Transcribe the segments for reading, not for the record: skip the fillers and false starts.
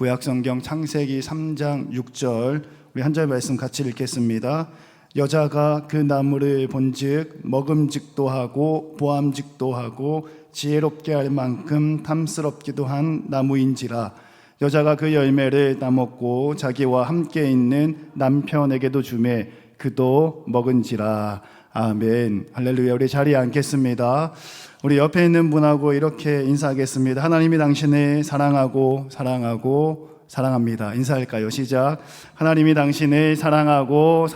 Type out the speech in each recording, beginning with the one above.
구약성경 창세기 3장 6절 우리 한 절 말씀 같이 읽겠습니다. 여자가 그 나무를 본즉 먹음직도 하고 보암직도 하고 지혜롭게 할 만큼 탐스럽기도 한 나무인지라. 여자가 그 열매를 따먹고 자기와 함께 있는 남편에게도 주매 그도 먹은지라. 아멘. 할렐루야. 우리 자리에 앉겠습니다. 우리 옆에 있는 분하고 이렇게 인사하겠습니다. 하나님이 당신을 사랑하고 사랑합니다. 인사할까요? 시작. 하나님이 당신을 사랑하고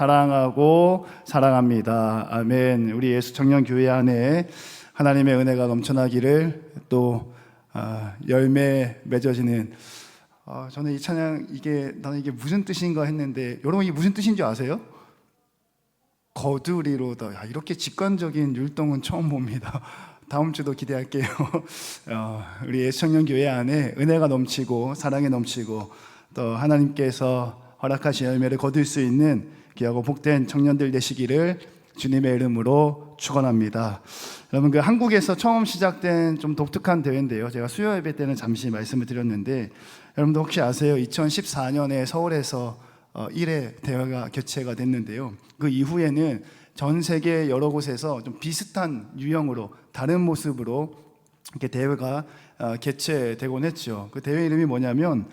사랑합니다. 아멘. 우리 예수 청년교회 안에 하나님의 은혜가 넘쳐나기를, 또 열매 맺어지는, 저는 이 찬양 나는 이게 무슨 뜻인가 했는데, 여러분 이게 무슨 뜻인 줄 아세요? 거두리로다. 이렇게 직관적인 율동은 처음 봅니다. 다음 주도 기대할게요. 우리 예수청년교회 안에 은혜가 넘치고 사랑이 넘치고 또 하나님께서 허락하신 열매를 거둘 수 있는 귀하고 복된 청년들 되시기를 주님의 이름으로 축원합니다. 여러분, 그 한국에서 처음 시작된 좀 독특한 대회인데요, 제가 수요 예배 때는 잠시 말씀을 드렸는데, 여러분도 혹시 아세요? 2014년에 서울에서 1회 대회가 개최가 됐는데요, 그 이후에는 전 세계 여러 곳에서 좀 비슷한 유형으로 다른 모습으로 이렇게 대회가 개최되곤 했죠. 그 대회 이름이 뭐냐면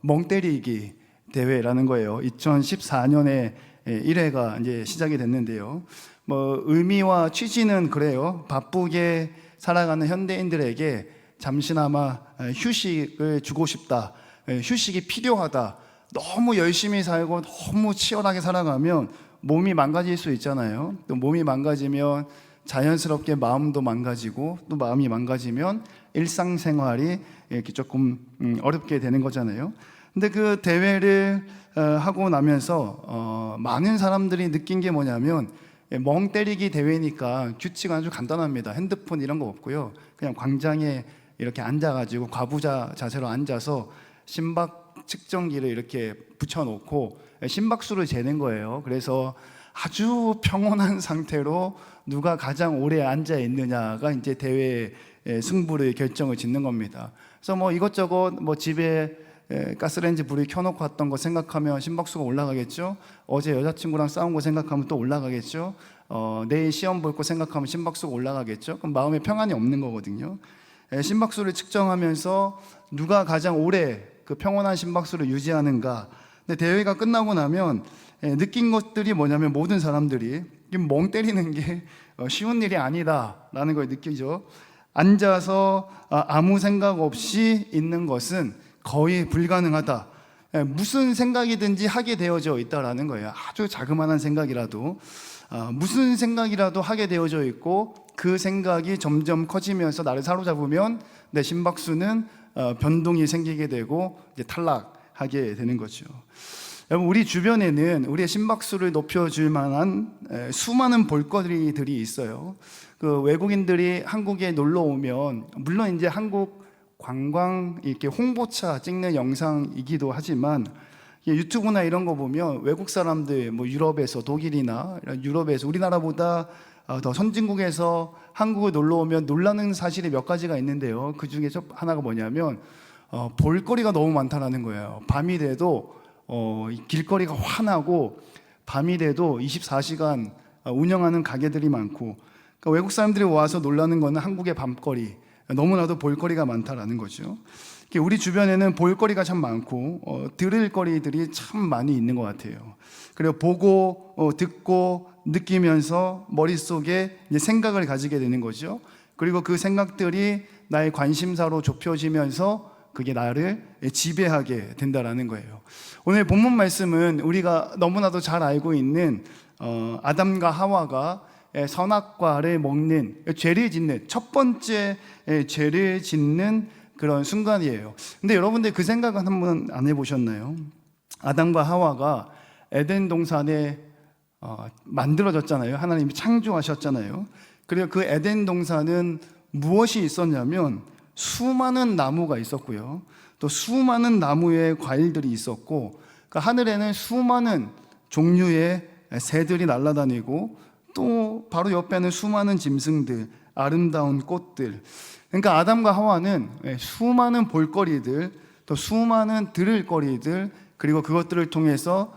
멍때리기 대회라는 거예요. 2014년에 1회가 이제 시작이 됐는데요, 의미와 취지는 그래요. 바쁘게 살아가는 현대인들에게 잠시나마 휴식을 주고 싶다, 휴식이 필요하다. 너무 열심히 살고 너무 치열하게 살아가면 몸이 망가질 수 있잖아요. 또 몸이 망가지면 자연스럽게 마음도 망가지고, 또 마음이 망가지면 일상생활이 이렇게 조금 어렵게 되는 거잖아요. 근데 그 대회를 하고 나면서 많은 사람들이 느낀 게 뭐냐면, 멍 때리기 대회니까 규칙은 아주 간단합니다. 핸드폰 이런 거 없고요, 그냥 광장에 이렇게 앉아가지고 과부자 자세로 앉아서 심박 측정기를 이렇게 붙여놓고 심박수를 재는 거예요. 그래서 아주 평온한 상태로 누가 가장 오래 앉아 있느냐가 이제 대회 승부를 결정을 짓는 겁니다. 그래서 이것저것 집에 가스레인지 불을 켜놓고 왔던 거 생각하면 심박수가 올라가겠죠. 어제 여자친구랑 싸운 거 생각하면 또 올라가겠죠. 내일 시험 볼 거 생각하면 심박수가 올라가겠죠. 그럼 마음에 평안이 없는 거거든요. 심박수를 측정하면서 누가 가장 오래 그 평온한 심박수를 유지하는가. 근데 대회가 끝나고 나면 느낀 것들이 뭐냐면, 모든 사람들이 멍 때리는 게 쉬운 일이 아니다라는 걸 느끼죠. 앉아서 아무 생각 없이 있는 것은 거의 불가능하다. 무슨 생각이든지 하게 되어져 있다라는 거예요. 아주 자그마한 생각이라도, 무슨 생각이라도 하게 되어져 있고, 그 생각이 점점 커지면서 나를 사로잡으면 내 심박수는 변동이 생기게 되고 이제 탈락하게 되는 거죠. 여러분, 우리 주변에는 우리의 심박수를 높여줄 만한 수많은 볼거리들이 있어요. 그 외국인들이 한국에 놀러 오면, 물론 이제 한국 관광 이렇게 홍보차 찍는 영상이기도 하지만, 유튜브나 이런 거 보면 외국 사람들, 유럽에서, 독일이나 유럽에서 우리나라보다 더 선진국에서 한국을 놀러 오면 놀라는 사실이 몇 가지가 있는데요, 그 중에 하나가 뭐냐면 볼거리가 너무 많다는 거예요. 밤이 돼도 길거리가 환하고, 밤이 돼도 24시간 운영하는 가게들이 많고, 그러니까 외국 사람들이 와서 놀라는 거는 한국의 밤거리, 너무나도 볼거리가 많다라는 거죠. 우리 주변에는 볼거리가 참 많고 들을 거리들이 참 많이 있는 것 같아요. 그리고 보고 듣고 느끼면서 머릿속에 이제 생각을 가지게 되는 거죠. 그리고 그 생각들이 나의 관심사로 좁혀지면서 그게 나를 지배하게 된다라는 거예요. 오늘 본문 말씀은 우리가 너무나도 잘 알고 있는 아담과 하와가 선악과를 먹는, 죄를 짓는 첫 번째 죄를 짓는 그런 순간이에요. 근데 여러분들 그 생각은 한번 안 해보셨나요? 아담과 하와가 에덴 동산에 만들어졌잖아요. 하나님이 창조하셨잖아요. 그리고 그 에덴 동산은 무엇이 있었냐면, 수많은 나무가 있었고요, 또 수많은 나무의 과일들이 있었고, 그 하늘에는 수많은 종류의 새들이 날아다니고, 또 바로 옆에는 수많은 짐승들, 아름다운 꽃들. 그러니까 아담과 하와는 수많은 볼거리들, 또 또 수많은 들을 거리들, 그리고 그것들을 통해서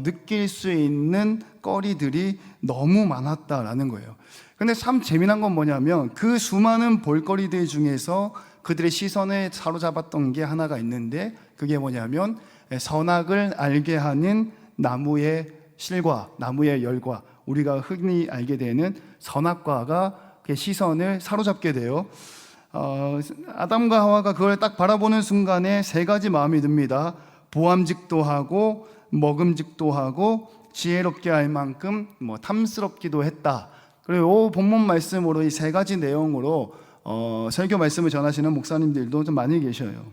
느낄 수 있는 거리들이 너무 많았다라는 거예요. 근데 참 재미난 건 뭐냐면 그 수많은 볼거리들 중에서 그들의 시선을 사로잡았던 게 하나가 있는데, 그게 뭐냐면 선악을 알게 하는 나무의 실과 나무의 열과, 우리가 흔히 알게 되는 선악과가 그 시선을 사로잡게 돼요. 아담과 하와가 그걸 딱 바라보는 순간에 세 가지 마음이 듭니다. 보암직도 하고 먹음직도 하고 지혜롭게 할 만큼 탐스럽기도 했다. 그리고 이 본문 말씀으로 이 세 가지 내용으로 설교 말씀을 전하시는 목사님들도 좀 많이 계셔요.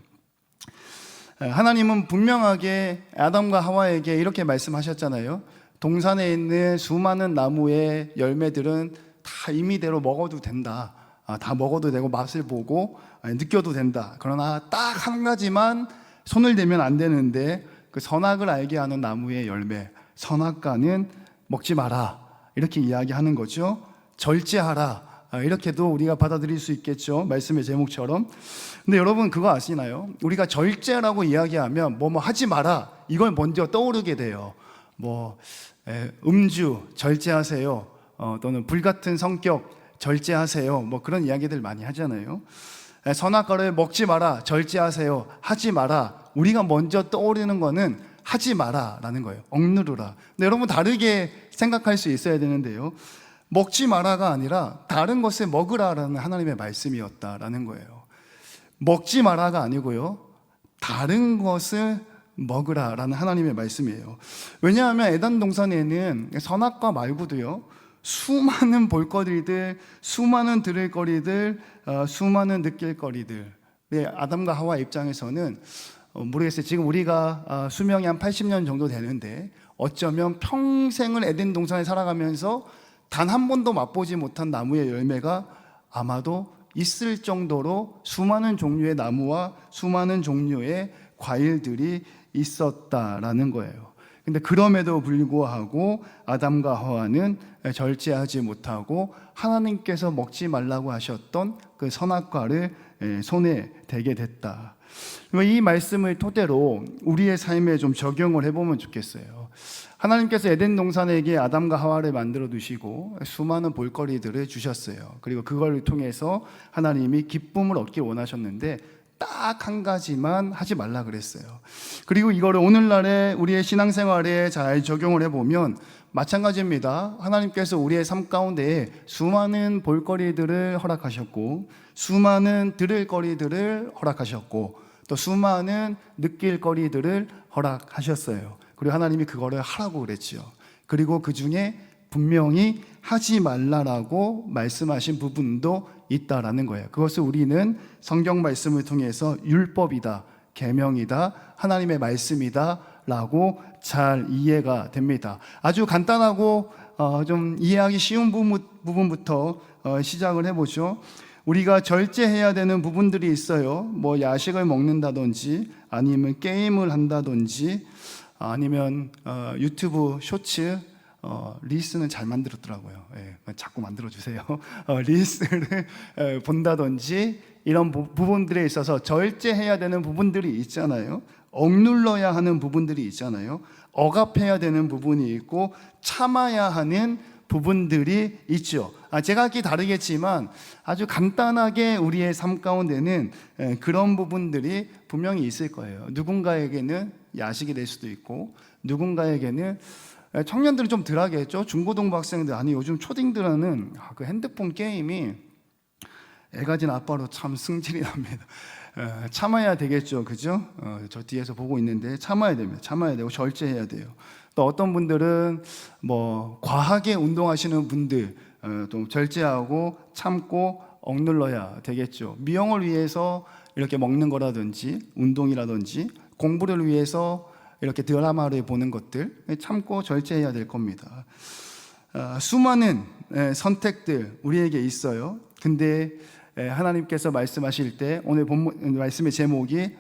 하나님은 분명하게 아담과 하와에게 이렇게 말씀하셨잖아요. 동산에 있는 수많은 나무의 열매들은 다 임의대로 먹어도 된다. 다 먹어도 되고 맛을 보고 느껴도 된다. 그러나 딱 한 가지만 손을 대면 안 되는데, 그 선악을 알게 하는 나무의 열매, 선악과는 먹지 마라, 이렇게 이야기하는 거죠. 절제하라, 이렇게도 우리가 받아들일 수 있겠죠, 말씀의 제목처럼. 근데 여러분 그거 아시나요? 우리가 절제라고 이야기하면 뭐 하지 마라, 이걸 먼저 떠오르게 돼요. 음주 절제하세요, 또는 불같은 성격 절제하세요, 그런 이야기들 많이 하잖아요. 선악과를 먹지 마라, 절제하세요, 하지 마라. 우리가 먼저 떠오르는 거는 하지 마라 라는 거예요. 억누르라. 근데 여러분 다르게 생각할 수 있어야 되는데요, 먹지 마라가 아니라 다른 것을 먹으라라는 하나님의 말씀이었다라는 거예요. 먹지 마라가 아니고요, 다른 것을 먹으라라는 하나님의 말씀이에요. 왜냐하면 에덴 동산에는 선악과 말고도요, 수많은 볼거리들, 수많은 들을거리들, 수많은 느낄거리들. 아담과 하와 입장에서는 모르겠어요. 지금 우리가 수명이 한 80년 정도 되는데 어쩌면 평생을 에덴 동산에 살아가면서 단 한 번도 맛보지 못한 나무의 열매가 아마도 있을 정도로 수많은 종류의 나무와 수많은 종류의 과일들이 있었다라는 거예요. 근데 그럼에도 불구하고 아담과 하와는 절제하지 못하고 하나님께서 먹지 말라고 하셨던 그 선악과를 손에 대게 됐다. 이 말씀을 토대로 우리의 삶에 좀 적용을 해보면 좋겠어요. 하나님께서 에덴 동산에게 아담과 하와를 만들어 두시고 수많은 볼거리들을 주셨어요. 그리고 그걸 통해서 하나님이 기쁨을 얻길 원하셨는데 딱 한 가지만 하지 말라 그랬어요. 그리고 이거를 오늘날의 우리의 신앙생활에 잘 적용을 해보면 마찬가지입니다. 하나님께서 우리의 삶 가운데 수많은 볼거리들을 허락하셨고, 수많은 들을 거리들을 허락하셨고, 또 수많은 느낄 거리들을 허락하셨어요. 그리고 하나님이 그거를 하라고 그랬죠. 그리고 그 중에 분명히 하지 말라라고 말씀하신 부분도 있다라는 거예요. 그것을 우리는 성경 말씀을 통해서 율법이다, 계명이다, 하나님의 말씀이다 라고 잘 이해가 됩니다. 아주 간단하고 좀 이해하기 쉬운 부분부터 시작을 해보죠. 우리가 절제해야 되는 부분들이 있어요. 야식을 먹는다든지, 아니면 게임을 한다든지, 아니면 유튜브 쇼츠, 리스는 잘 만들었더라고요. 자꾸 만들어주세요. 리스를 본다든지, 이런 부분들에 있어서 절제해야 되는 부분들이 있잖아요. 억눌러야 하는 부분들이 있잖아요. 억압해야 되는 부분이 있고 참아야 하는 부분들이 있죠. 제각기 다르겠지만 아주 간단하게 우리의 삶 가운데는 그런 부분들이 분명히 있을 거예요. 누군가에게는 야식이 될 수도 있고, 누군가에게는, 청년들은 좀 덜 하겠죠. 중고등부 학생들, 아니 요즘 초딩들은 그 핸드폰 게임이 애 가진 아빠로 참 승질이 납니다. 참아야 되겠죠, 그죠? 저 뒤에서 보고 있는데 참아야 됩니다. 참아야 되고 절제해야 돼요. 또 어떤 분들은 과하게 운동하시는 분들, 또 절제하고 참고 억눌러야 되겠죠. 미용을 위해서 이렇게 먹는 거라든지, 운동이라든지, 공부를 위해서 이렇게 드라마를 보는 것들 참고 절제해야 될 겁니다. 수많은 선택들 우리에게 있어요. 근데 하나님께서 말씀하실 때, 오늘 본문 말씀의 제목이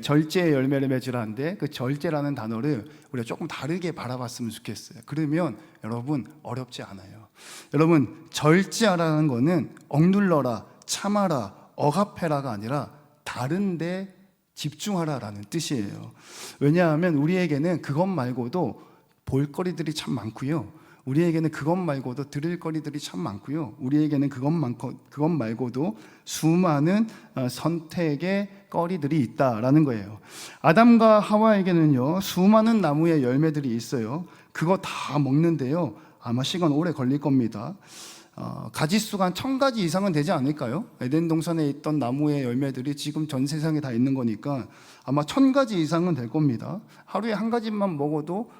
절제의 열매를 맺으라는데, 그 절제라는 단어를 우리가 조금 다르게 바라봤으면 좋겠어요. 그러면 여러분 어렵지 않아요. 여러분, 절제하라는 거는 억눌러라, 참아라, 억압해라가 아니라 다른데 집중하라라는 뜻이에요. 왜냐하면 우리에게는 그것 말고도 볼거리들이 참 많고요. 우리에게는 그것 말고도 들을 거리들이 참 많고요. 우리에게는 그것 말고도 수많은 선택의 거리들이 있다라는 거예요. 아담과 하와에게는요, 수많은 나무의 열매들이 있어요. 그거 다 먹는데요, 아마 시간 오래 걸릴 겁니다. 가지수가 한 1000가지 이상은 되지 않을까요? 에덴 동산에 있던 나무의 열매들이 지금 전 세상에 다 있는 거니까 아마 1000가지 이상은 될 겁니다. 하루에 한 가지만 먹어도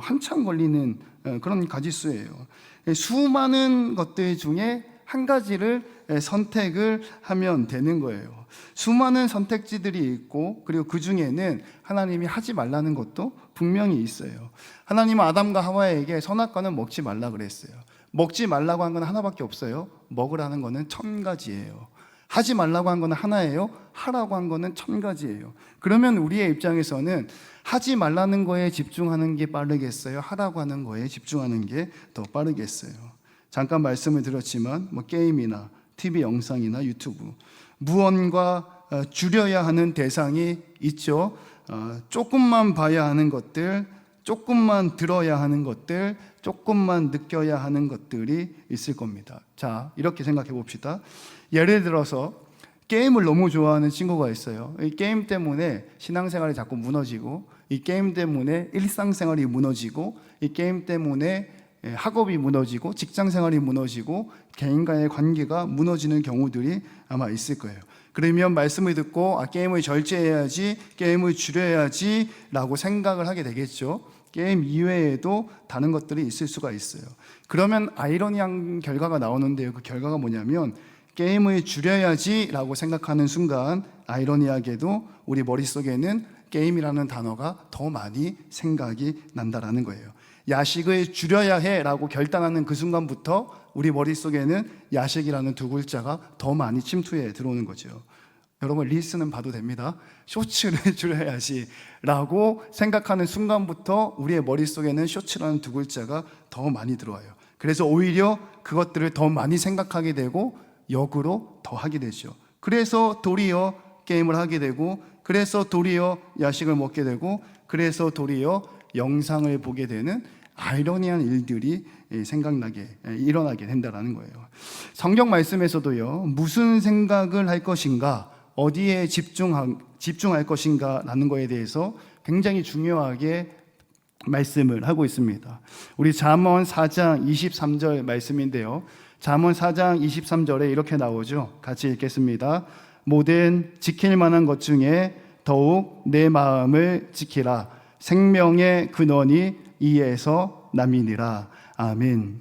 한참 걸리는 그런 가지수예요. 수많은 것들 중에 한 가지를 선택을 하면 되는 거예요. 수많은 선택지들이 있고, 그리고 그 중에는 하나님이 하지 말라는 것도 분명히 있어요. 하나님은 아담과 하와에게 선악과는 먹지 말라 그랬어요. 먹지 말라고 한 건 하나밖에 없어요. 먹으라는 거는 1000가지예요. 하지 말라고 한 거는 하나예요. 하라고 한 거는 1000가지예요. 그러면 우리의 입장에서는 하지 말라는 거에 집중하는 게 빠르겠어요? 하라고 하는 거에 집중하는 게 더 빠르겠어요? 잠깐 말씀을 드렸지만 게임이나 TV 영상이나 유튜브, 무언가 줄여야 하는 대상이 있죠. 조금만 봐야 하는 것들, 조금만 들어야 하는 것들, 조금만 느껴야 하는 것들이 있을 겁니다. 자, 이렇게 생각해 봅시다. 예를 들어서 게임을 너무 좋아하는 친구가 있어요. 이 게임 때문에 신앙생활이 자꾸 무너지고, 이 게임 때문에 일상생활이 무너지고, 이 게임 때문에 학업이 무너지고, 직장생활이 무너지고, 개인과의 관계가 무너지는 경우들이 아마 있을 거예요. 그러면 말씀을 듣고 게임을 절제해야지, 게임을 줄여야지 라고 생각을 하게 되겠죠. 게임 이외에도 다른 것들이 있을 수가 있어요. 그러면 아이러니한 결과가 나오는데요. 그 결과가 뭐냐면 게임을 줄여야지 라고 생각하는 순간 아이러니하게도 우리 머릿속에는 게임이라는 단어가 더 많이 생각이 난다라는 거예요. 야식을 줄여야 해 라고 결단하는 그 순간부터 우리 머릿속에는 야식이라는 두 글자가 더 많이 침투해 들어오는 거죠. 여러분, 릴스는 봐도 됩니다. 쇼츠를 줄여야지 라고 생각하는 순간부터 우리의 머릿속에는 쇼츠라는 두 글자가 더 많이 들어와요. 그래서 오히려 그것들을 더 많이 생각하게 되고 역으로 더 하게 되죠. 그래서 도리어 게임을 하게 되고, 그래서 도리어 야식을 먹게 되고, 그래서 도리어 영상을 보게 되는 아이러니한 일들이 일어나게 된다는 거예요. 성경 말씀에서도요, 무슨 생각을 할 것인가, 어디에 집중할 것인가 라는 거에 대해서 굉장히 중요하게 말씀을 하고 있습니다. 우리 잠언 4장 23절 말씀인데요, 잠언 4장 23절에 이렇게 나오죠. 같이 읽겠습니다. 모든 지킬 만한 것 중에 더욱 내 마음을 지키라. 생명의 근원이 이에서 남이니라. 아멘.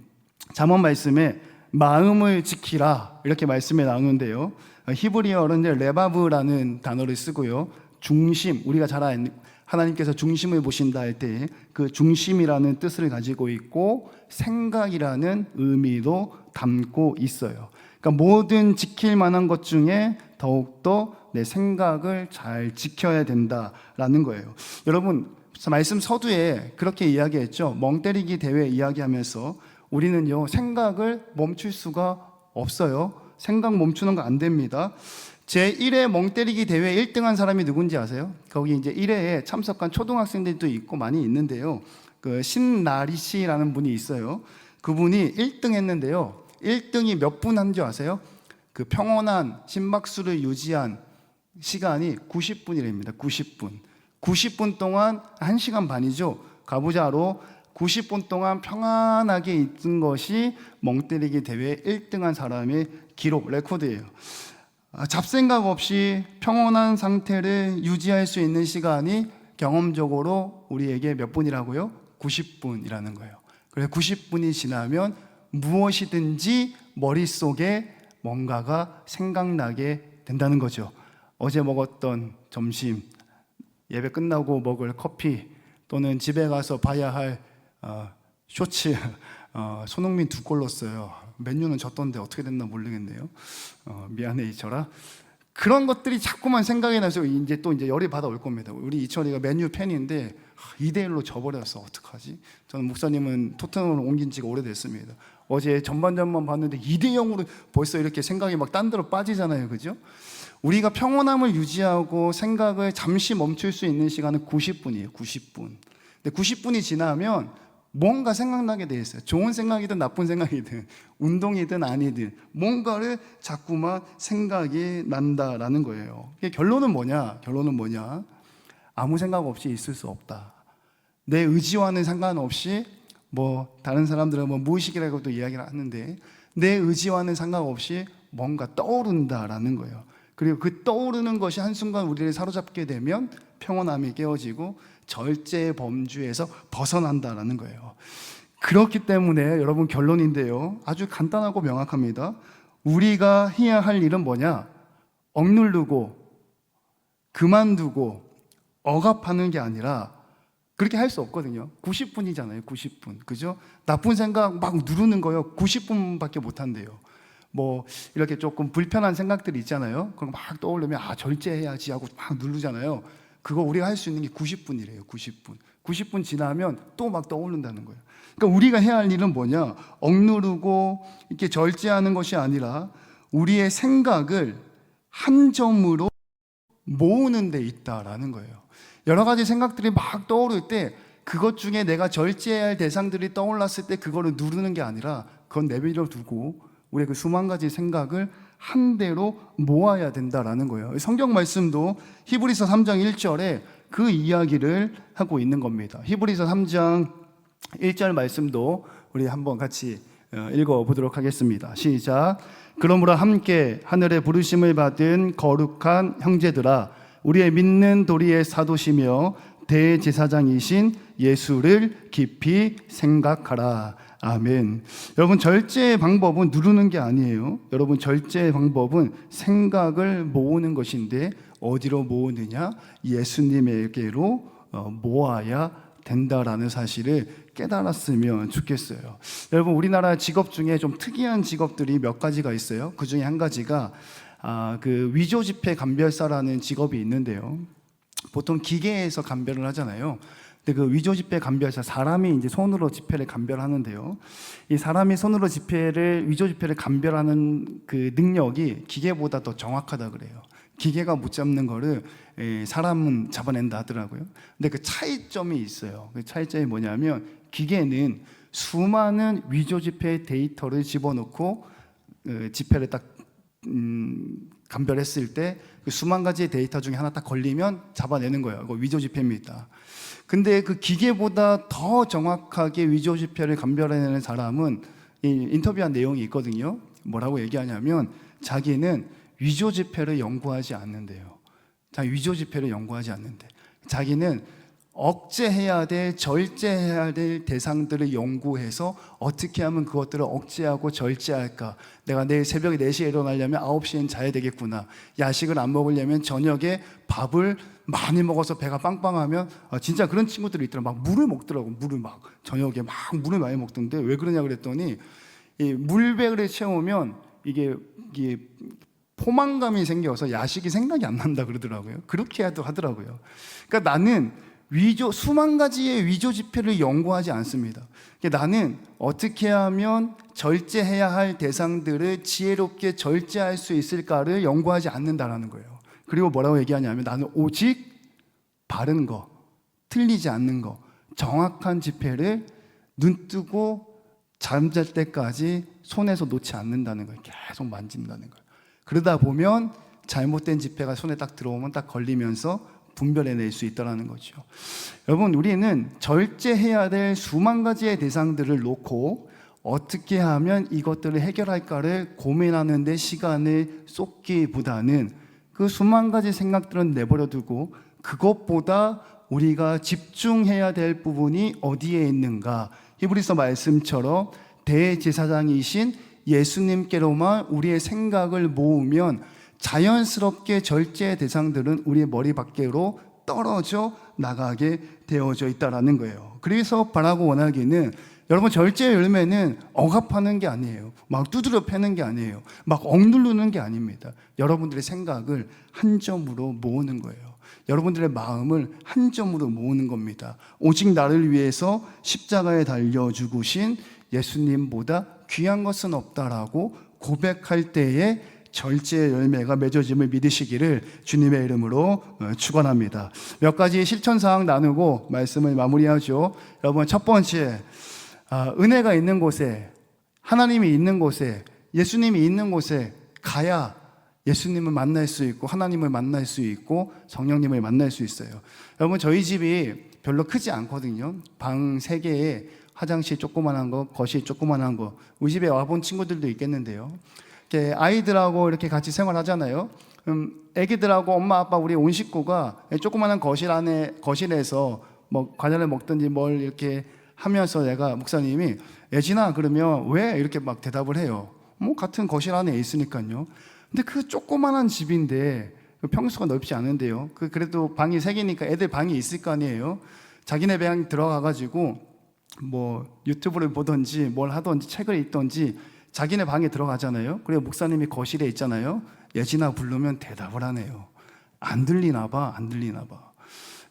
잠언 말씀에 마음을 지키라 이렇게 말씀이 나오는데요, 히브리어는 레바브라는 단어를 쓰고요, 중심, 우리가 잘 아는 하나님께서 중심을 보신다 할 때 그 중심이라는 뜻을 가지고 있고 생각이라는 의미도 담고 있어요. 그러니까 모든 지킬 만한 것 중에 더욱더 내 생각을 잘 지켜야 된다라는 거예요. 여러분, 말씀 서두에 그렇게 이야기했죠. 멍 때리기 대회 이야기하면서 우리는요, 생각을 멈출 수가 없어요. 생각 멈추는 거 안 됩니다. 제1회 멍 때리기 대회 1등한 사람이 누군지 아세요? 거기 이제 1회에 참석한 초등학생들도 있고 많이 있는데요, 그 신나리 씨라는 분이 있어요. 그분이 1등 했는데요, 1등이 몇 분 한 줄 아세요? 그 평온한 심박수를 유지한 시간이 90분이랍니다. 90분 동안 1시간 반이죠. 가부좌로 90분 동안 평안하게 있는 것이 멍 때리기 대회 1등한 사람의 기록, 레코드예요. 잡생각 없이 평온한 상태를 유지할 수 있는 시간이 경험적으로 우리에게 몇 분이라고요? 90분이라는 거예요. 그래서 90분이 지나면 무엇이든지 머릿속에 뭔가가 생각나게 된다는 거죠. 어제 먹었던 점심, 예배 끝나고 먹을 커피, 또는 집에 가서 봐야 할 쇼츠, 손흥민 2골 넣었어요. 맨유는 졌던데 어떻게 됐나 모르겠네요. 미안해 이철아. 그런 것들이 자꾸만 생각이 나서 이제 열이 받아올 겁니다. 우리 이철이가 맨유 팬인데 2대1로 져버렸어. 어떡하지? 저는 목사님은 토트넘으로 옮긴 지가 오래됐습니다. 어제 전반전만 봤는데 2대0으로 벌써 이렇게 생각이 막 딴 데로 빠지잖아요. 그죠? 우리가 평온함을 유지하고 생각을 잠시 멈출 수 있는 시간은 90분이에요. 90분. 근데 90분이 지나면 뭔가 생각나게 돼 있어요. 좋은 생각이든 나쁜 생각이든 운동이든 아니든 뭔가를 자꾸만 생각이 난다라는 거예요. 결론은 뭐냐? 결론은 뭐냐? 아무 생각 없이 있을 수 없다. 내 의지와는 상관없이 뭐 다른 사람들은 뭐 무의식이라고도 이야기를 하는데 내 의지와는 상관없이 뭔가 떠오른다라는 거예요. 그리고 그 떠오르는 것이 한순간 우리를 사로잡게 되면 평온함이 깨어지고 절제의 범주에서 벗어난다라는 거예요. 그렇기 때문에 여러분 결론인데요, 아주 간단하고 명확합니다. 우리가 해야 할 일은 뭐냐? 억누르고 그만두고 억압하는 게 아니라 그렇게 할 수 없거든요. 90분이잖아요. 90분. 그죠? 나쁜 생각 막 누르는 거요. 90분밖에 못 한대요. 뭐 이렇게 조금 불편한 생각들이 있잖아요. 그럼 막 떠오르면 절제해야지 하고 막 누르잖아요. 그거 우리가 할 수 있는 게 90분이래요. 90분. 90분 지나면 또 막 떠오른다는 거예요. 그러니까 우리가 해야 할 일은 뭐냐? 억누르고 이렇게 절제하는 것이 아니라 우리의 생각을 한 점으로 모으는 데 있다라는 거예요. 여러 가지 생각들이 막 떠오를 때 그것 중에 내가 절제해야 할 대상들이 떠올랐을 때 그거를 누르는 게 아니라 그건 내버려 두고 우리의 그 수만 가지 생각을 한 대로 모아야 된다라는 거예요. 성경 말씀도 히브리서 3장 1절에 그 이야기를 하고 있는 겁니다. 히브리서 3장 1절 말씀도 우리 한번 같이 읽어보도록 하겠습니다. 시작. 그러므로 함께 하늘의 부르심을 받은 거룩한 형제들아, 우리의 믿는 도리의 사도시며 대제사장이신 예수를 깊이 생각하라. 아멘. 여러분, 절제의 방법은 누르는 게 아니에요. 여러분, 절제의 방법은 생각을 모으는 것인데 어디로 모으느냐? 예수님에게로 모아야 된다라는 사실을 깨달았으면 좋겠어요. 여러분, 우리나라 직업 중에 좀 특이한 직업들이 몇 가지가 있어요. 그 중에 한 가지가 그 위조지폐 감별사라는 직업이 있는데요. 보통 기계에서 감별을 하잖아요. 근데 그 위조지폐 감별사, 사람이 이제 손으로 지폐를 감별하는데요. 이 사람이 손으로 위조지폐를 감별하는 그 능력이 기계보다 더 정확하다 그래요. 기계가 못 잡는 거를 사람은 잡아낸다 하더라고요. 근데 그 차이점이 있어요. 그 차이점이 뭐냐면 기계는 수많은 위조지폐 데이터를 집어넣고 지폐를 딱 감별했을 때 그 수만 가지의 데이터 중에 하나 딱 걸리면 잡아내는 거예요. 그거 위조지폐입니다. 근데 그 기계보다 더 정확하게 위조지폐를 감별해내는 사람은 인터뷰한 내용이 있거든요. 뭐라고 얘기하냐면 자기는 위조지폐를 연구하지 않는데요. 위조지폐를 연구하지 않는데 자기는 억제해야 될, 절제해야 될 대상들을 연구해서 어떻게 하면 그것들을 억제하고 절제할까? 내가 내일 새벽에 4시에 일어나려면 9시엔 자야 되겠구나. 야식을 안 먹으려면 저녁에 밥을 많이 먹어서 배가 빵빵하면 진짜 그런 친구들이 있더라고요. 막 물을 먹더라고. 물을 막 저녁에 막 물을 많이 먹던데 왜 그러냐 그랬더니 이 물배를 채우면 이게 포만감이 생겨서 야식이 생각이 안 난다 그러더라고요. 그렇게 하더라고요. 그러니까 나는 수만 가지의 위조 지폐를 연구하지 않습니다. 나는 어떻게 하면 절제해야 할 대상들을 지혜롭게 절제할 수 있을까를 연구하지 않는다라는 거예요. 그리고 뭐라고 얘기하냐면 나는 오직 바른 거, 틀리지 않는 거, 정확한 지폐를 눈뜨고 잠잘 때까지 손에서 놓지 않는다는 거예요. 계속 만진다는 거예요. 그러다 보면 잘못된 지폐가 손에 딱 들어오면 딱 걸리면서 분별해낼 수 있다는 거죠. 여러분, 우리는 절제해야 될 수만 가지의 대상들을 놓고 어떻게 하면 이것들을 해결할까를 고민하는 데 시간을 쏟기보다는 그 수만 가지 생각들은 내버려 두고 그것보다 우리가 집중해야 될 부분이 어디에 있는가? 히브리서 말씀처럼 대제사장이신 예수님께로만 우리의 생각을 모으면 자연스럽게 절제 대상들은 우리의 머리 밖으로 떨어져 나가게 되어져 있다는 거예요. 그래서 바라고 원하기는 여러분, 절제의 열매는 억압하는 게 아니에요. 막 두드려 패는 게 아니에요. 막 억누르는 게 아닙니다. 여러분들의 생각을 한 점으로 모으는 거예요. 여러분들의 마음을 한 점으로 모으는 겁니다. 오직 나를 위해서 십자가에 달려 죽으신 예수님보다 귀한 것은 없다라고 고백할 때에 절제의 열매가 맺어짐을 믿으시기를 주님의 이름으로 축원합니다. 몇 가지 실천사항 나누고 말씀을 마무리하죠. 여러분, 첫 번째, 은혜가 있는 곳에, 하나님이 있는 곳에, 예수님이 있는 곳에 가야 예수님을 만날 수 있고 하나님을 만날 수 있고 성령님을 만날 수 있어요. 여러분, 저희 집이 별로 크지 않거든요. 방 3개에 화장실 조그만한 거, 거실 조그만한 거. 우리 집에 와본 친구들도 있겠는데요. 이렇게 아이들하고 이렇게 같이 생활하잖아요. 애기들하고 엄마 아빠 우리 온 식구가 조그만한 거실에서 뭐 과자를 먹든지 뭘 이렇게 하면서 내가 목사님이 예진아 그러면 왜 이렇게 막 대답을 해요. 뭐 같은 거실 안에 있으니까요. 근데 그 조그만한 집인데 평수가 넓지 않은데요. 그래도 방이 3개니까 애들 방이 있을 거 아니에요. 자기네 방 들어가가지고 뭐 유튜브를 보든지 뭘 하든지 책을 읽든지 자기네 방에 들어가잖아요. 그리고 목사님이 거실에 있잖아요. 예진아 부르면 대답을 안 해요. 안 들리나 봐.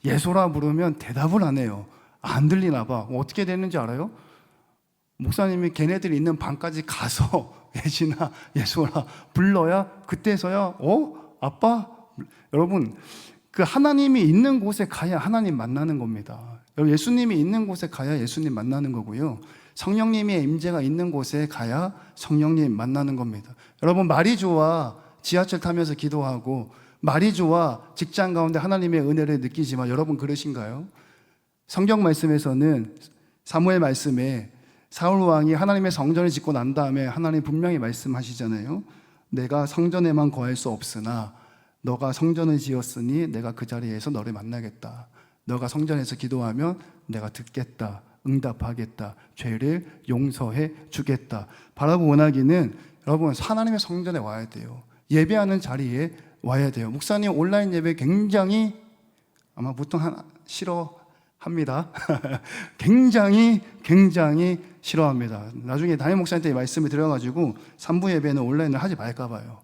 예소라 부르면 대답을 안 해요. 안 들리나 봐. 어떻게 됐는지 알아요? 목사님이 걔네들이 있는 방까지 가서 예진아, 예소라 불러야 그때서야 아빠? 여러분, 그 하나님이 있는 곳에 가야 하나님 만나는 겁니다. 예수님이 있는 곳에 가야 예수님 만나는 거고요. 성령님의 임재가 있는 곳에 가야 성령님 만나는 겁니다. 여러분, 말이 좋아 지하철 타면서 기도하고 말이 좋아 직장 가운데 하나님의 은혜를 느끼지만 여러분 그러신가요? 성경 말씀에서는 사무엘 말씀에 사울 왕이 하나님의 성전을 짓고 난 다음에 하나님 분명히 말씀하시잖아요. 내가 성전에만 거할 수 없으나 너가 성전을 지었으니 내가 그 자리에서 너를 만나겠다. 너가 성전에서 기도하면 내가 듣겠다. 응답하겠다. 죄를 용서해 주겠다. 바라고 원하기는 여러분 하나님의 성전에 와야 돼요. 예배하는 자리에 와야 돼요. 목사님 온라인 예배 굉장히 아마 보통 싫어합니다. 굉장히 싫어합니다. 나중에 담임 목사님한테 말씀을 드려가지고 3부 예배는 온라인을 하지 말까 봐요.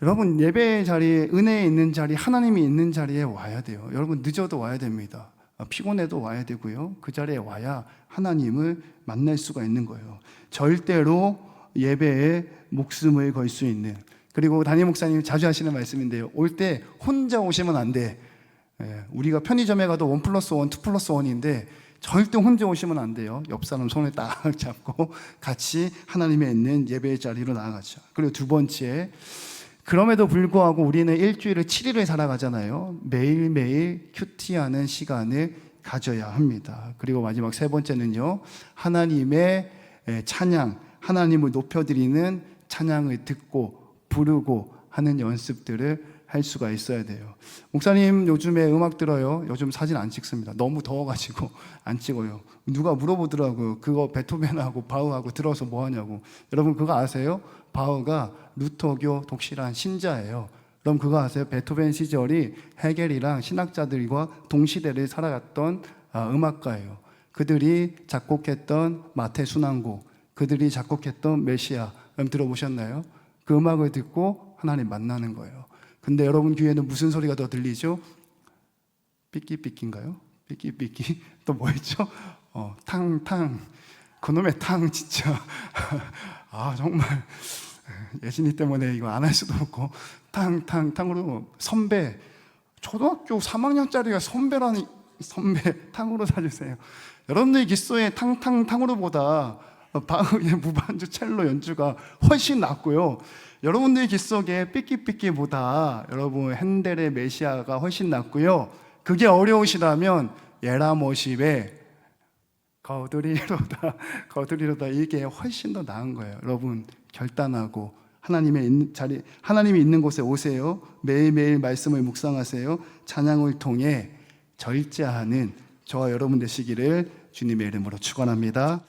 여러분 예배 자리에 은혜에 있는 자리 하나님이 있는 자리에 와야 돼요. 여러분 늦어도 와야 됩니다. 피곤해도 와야 되고요. 그 자리에 와야 하나님을 만날 수가 있는 거예요. 절대로 예배에 목숨을 걸 수 있는, 그리고 담임 목사님이 자주 하시는 말씀인데요. 올 때 혼자 오시면 안 돼. 우리가 편의점에 가도 1+1, 2+1인데 절대 혼자 오시면 안 돼요. 옆 사람 손을 딱 잡고 같이 하나님의 있는 예배의 자리로 나아가죠. 그리고 두 번째, 그럼에도 불구하고 우리는 일주일을 7일을 살아가잖아요. 매일매일 큐티하는 시간을 가져야 합니다. 그리고 마지막 세 번째는요, 하나님의 찬양, 하나님을 높여드리는 찬양을 듣고 부르고 하는 연습들을 할 수가 있어야 돼요. 목사님 요즘에 음악 들어요? 요즘 사진 안 찍습니다. 너무 더워가지고 안 찍어요. 누가 물어보더라고요. 그거 베토벤하고 바흐하고 들어서 뭐 하냐고. 여러분 그거 아세요? 바흐가 루터교 독실한 신자예요. 그럼 그거 아세요? 베토벤 시절이 헤겔이랑 신학자들과 동시대를 살아갔던 음악가예요. 그들이 작곡했던 마태순환곡, 그들이 작곡했던 메시아, 들어보셨나요? 그 음악을 듣고 하나님 만나는 거예요. 근데 여러분 귀에는 무슨 소리가 더 들리죠? 삐끼삐끼인가요? 삐끼삐끼. 또 뭐 있죠? 탕탕. 그놈의 탕 진짜. 정말 예진이 때문에 이거 안 할 수도 없고. 탕으로 선배. 초등학교 3학년짜리가 선배라니. 선배 탕으로 사주세요. 여러분들 기소에 탕으로보다 바흐의 무반주 첼로 연주가 훨씬 낫고요. 여러분들 귓속에 삐끼삐끼보다 여러분 핸델의 메시아가 훨씬 낫고요. 그게 어려우시다면 예라모십의 거두리로다 이게 훨씬 더 나은 거예요. 여러분 결단하고 하나님이 있는 곳에 오세요. 매일매일 말씀을 묵상하세요. 찬양을 통해 절제하는 저와 여러분 되시기를 주님의 이름으로 축원합니다.